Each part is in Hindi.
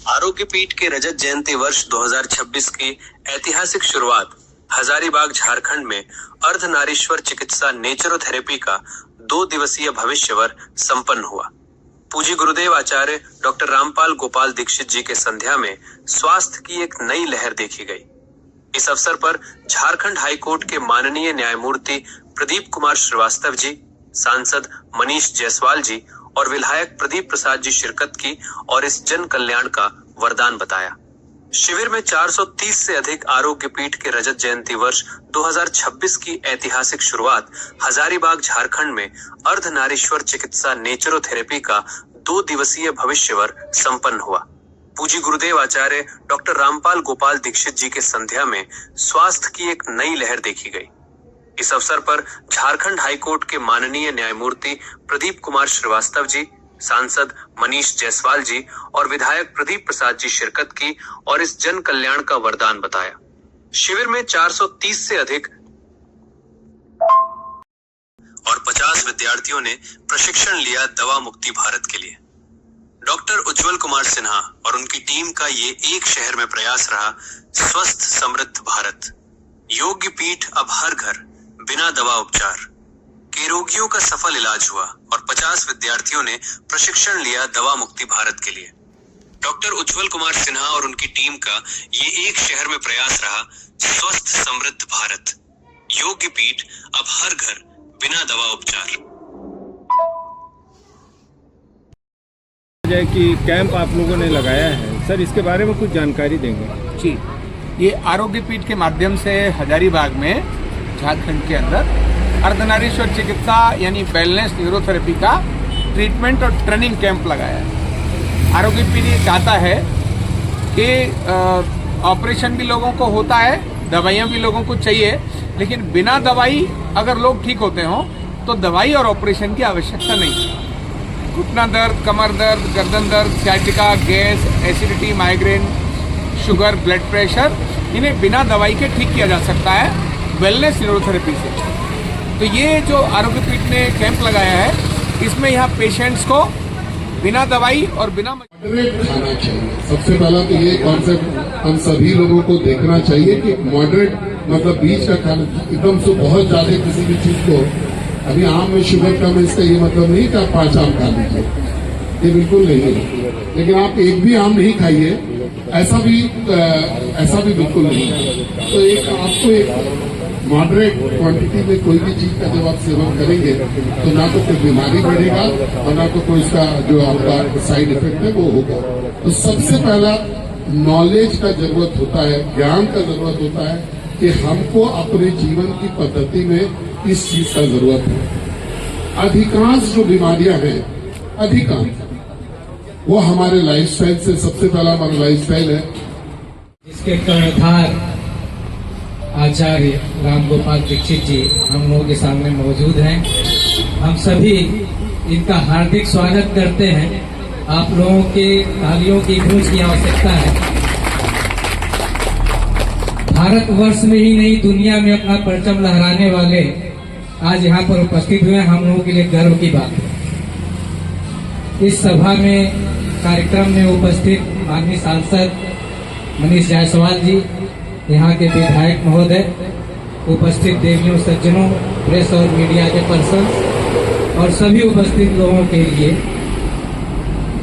आरोग्य पीठ के रजत जयंती वर्ष 2026 की ऐतिहासिक शुरुआत हजारीबाग झारखंड में अर्धनारीश्वर चिकित्सा नेचुरोथेरेपी का 2 दिवसीय भविष्यवर संपन्न हुआ। पूज्य गुरुदेव आचार्य डॉक्टर रामपाल गोपाल दीक्षित जी के संध्या में स्वास्थ्य की एक नई लहर देखी गई। इस अवसर पर झारखंड हाईकोर्ट के माननीय न्यायमूर्ति प्रदीप कुमार श्रीवास्तव जी, सांसद मनीष जायसवाल जी और विधायक प्रदीप प्रसाद जी शिरकत की और इस जन कल्याण का वरदान बताया। शिविर में 430 से अधिक आरोग्य पीठ के रजत जयंती वर्ष 2026 की ऐतिहासिक शुरुआत हजारीबाग झारखंड में अर्धनारीश्वर चिकित्सा नेचुरोथेरेपी का 2 दिवसीय भविष्यवर संपन्न हुआ। पूज्य गुरुदेव आचार्य डॉक्टर रामपाल गोपाल दीक्षित जी के संध्या में स्वास्थ्य की एक नई लहर देखी गई। इस अवसर पर झारखंड हाईकोर्ट के माननीय न्यायमूर्ति प्रदीप कुमार श्रीवास्तव जी, सांसद मनीष जायसवाल जी और विधायक प्रदीप प्रसाद जी शिरकत की और इस जन कल्याण का वरदान बताया। शिविर में 430 से अधिक और 50 विद्यार्थियों ने प्रशिक्षण लिया दवा मुक्ति भारत के लिए। डॉक्टर उज्जवल कुमार सिन्हा और उनकी टीम का ये एक शहर में प्रयास रहा स्वस्थ समृद्ध भारत। योग्य पीठ अब हर घर बिना दवा उपचार के रोगियों का सफल इलाज हुआ और 50 विद्यार्थियों ने प्रशिक्षण लिया दवा मुक्ति भारत के लिए। डॉक्टर उज्जवल कुमार सिन्हा और उनकी टीम का ये एक शहर में प्रयास रहा स्वस्थ समृद्ध भारत। योग्य पीठ अब हर घर बिना दवा उपचार। कि कैंप आप लोगों ने लगाया है सर, इसके बारे में कुछ जानकारी देंगे? जी, ये आरोग्य पीठ के माध्यम से हजारीबाग में झारखंड के अंदर अर्धनारीश्वर चिकित्सा यानी वेलनेस न्यूरोथेरेपी का ट्रीटमेंट और ट्रेनिंग कैंप लगाया है। आरोग्य पीठ ये चाहता है कि ऑपरेशन भी लोगों को होता है, दवाइयाँ भी लोगों को चाहिए, लेकिन बिना दवाई अगर लोग ठीक होते हों तो दवाई और ऑपरेशन की आवश्यकता नहीं। घुटना दर्द, कमर दर्द, गर्दन दर्द, sciatica, gas, acidity, migraine, sugar, blood pressure, इन्हें बिना दवाई के ठीक किया जा सकता है वेलनेस न्यूरोथेरेपी से। तो ये जो आरोग्य पीठ ने कैंप लगाया है, इसमें यहाँ पेशेंट्स को बिना दवाई और बिना मॉडरेट खाना चाहिए। सबसे पहला तो ये कॉन्सेप्ट हम सभी लोगों को देखना चाहिए कि मॉडरेट मतलब बीच का खाना, एकदम से बहुत ज्यादा किसी भी चीज को, अभी आम में शुगर कम है इसका ये मतलब नहीं कि आप 5 आम खा लीजिए, ये बिल्कुल नहीं है। लेकिन आप एक भी आम नहीं खाइए, ऐसा भी बिल्कुल नहीं है। तो एक आपको एक मॉडरेट क्वांटिटी में कोई भी चीज का जब आप सेवन करेंगे तो ना तो कोई बीमारी बढ़ेगा और ना तो कोई इसका जो आपका साइड इफेक्ट है वो होगा। तो सबसे पहला नॉलेज का जरूरत होता है, ज्ञान का जरूरत होता है कि हमको अपने जीवन की पद्धति में इस चीज का जरूरत है। अधिकांश जो बीमारियां हैं, अधिकांश वो हमारे लाइफस्टाइल से, सबसे पहला हमारा लाइफस्टाइल है। इसके कर्णधार आचार्य राम गोपाल दीक्षित जी हम लोगों के सामने मौजूद हैं। हम सभी इनका हार्दिक स्वागत करते हैं। आप लोगों के तालियों की गूंज की आवश्यकता है। भारतवर्ष में ही नहीं, दुनिया में अपना परचम लहराने वाले आज यहाँ पर उपस्थित हुए, हम लोगों के लिए गर्व की बात है। इस सभा में, कार्यक्रम में उपस्थित माननीय सांसद मनीष जायसवाल जी, यहाँ के विधायक महोदय, उपस्थित देवियों, सज्जनों, प्रेस और मीडिया के पर्सन और सभी उपस्थित लोगों के लिए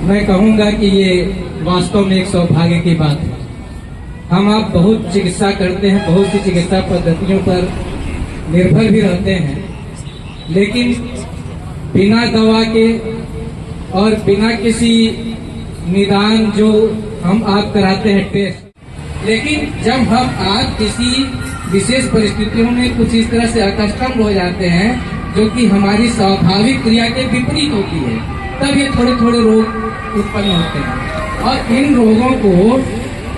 मैं कहूँगा कि ये वास्तव में एक सौभाग्य की बात है। हम आप बहुत चिकित्सा करते हैं, बहुत सी चिकित्सा पद्धतियों पर निर्भर भी रहते हैं, लेकिन बिना दवा के और बिना किसी निदान जो हम आप कराते हैं टेस्ट, लेकिन जब हम आज किसी विशेष परिस्थितियों में कुछ इस तरह से अकस्टम हो जाते हैं जो कि हमारी स्वाभाविक क्रिया के विपरीत होती है, तब ये थोड़े थोड़े रोग उत्पन्न होते हैं। और इन रोगों को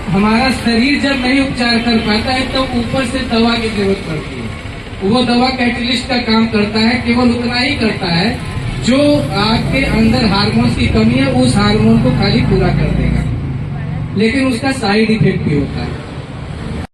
हमारा शरीर जब नहीं उपचार कर पाता है तो ऊपर से दवा की जरूरत पड़ती है। वो दवा कैटलिस्ट का काम करता है, केवल उतना ही करता है जो आपके अंदर हार्मोन्स की कमी है, उस हार्मोन को खाली पूरा कर देगा, लेकिन उसका साइड इफेक्ट भी होता है।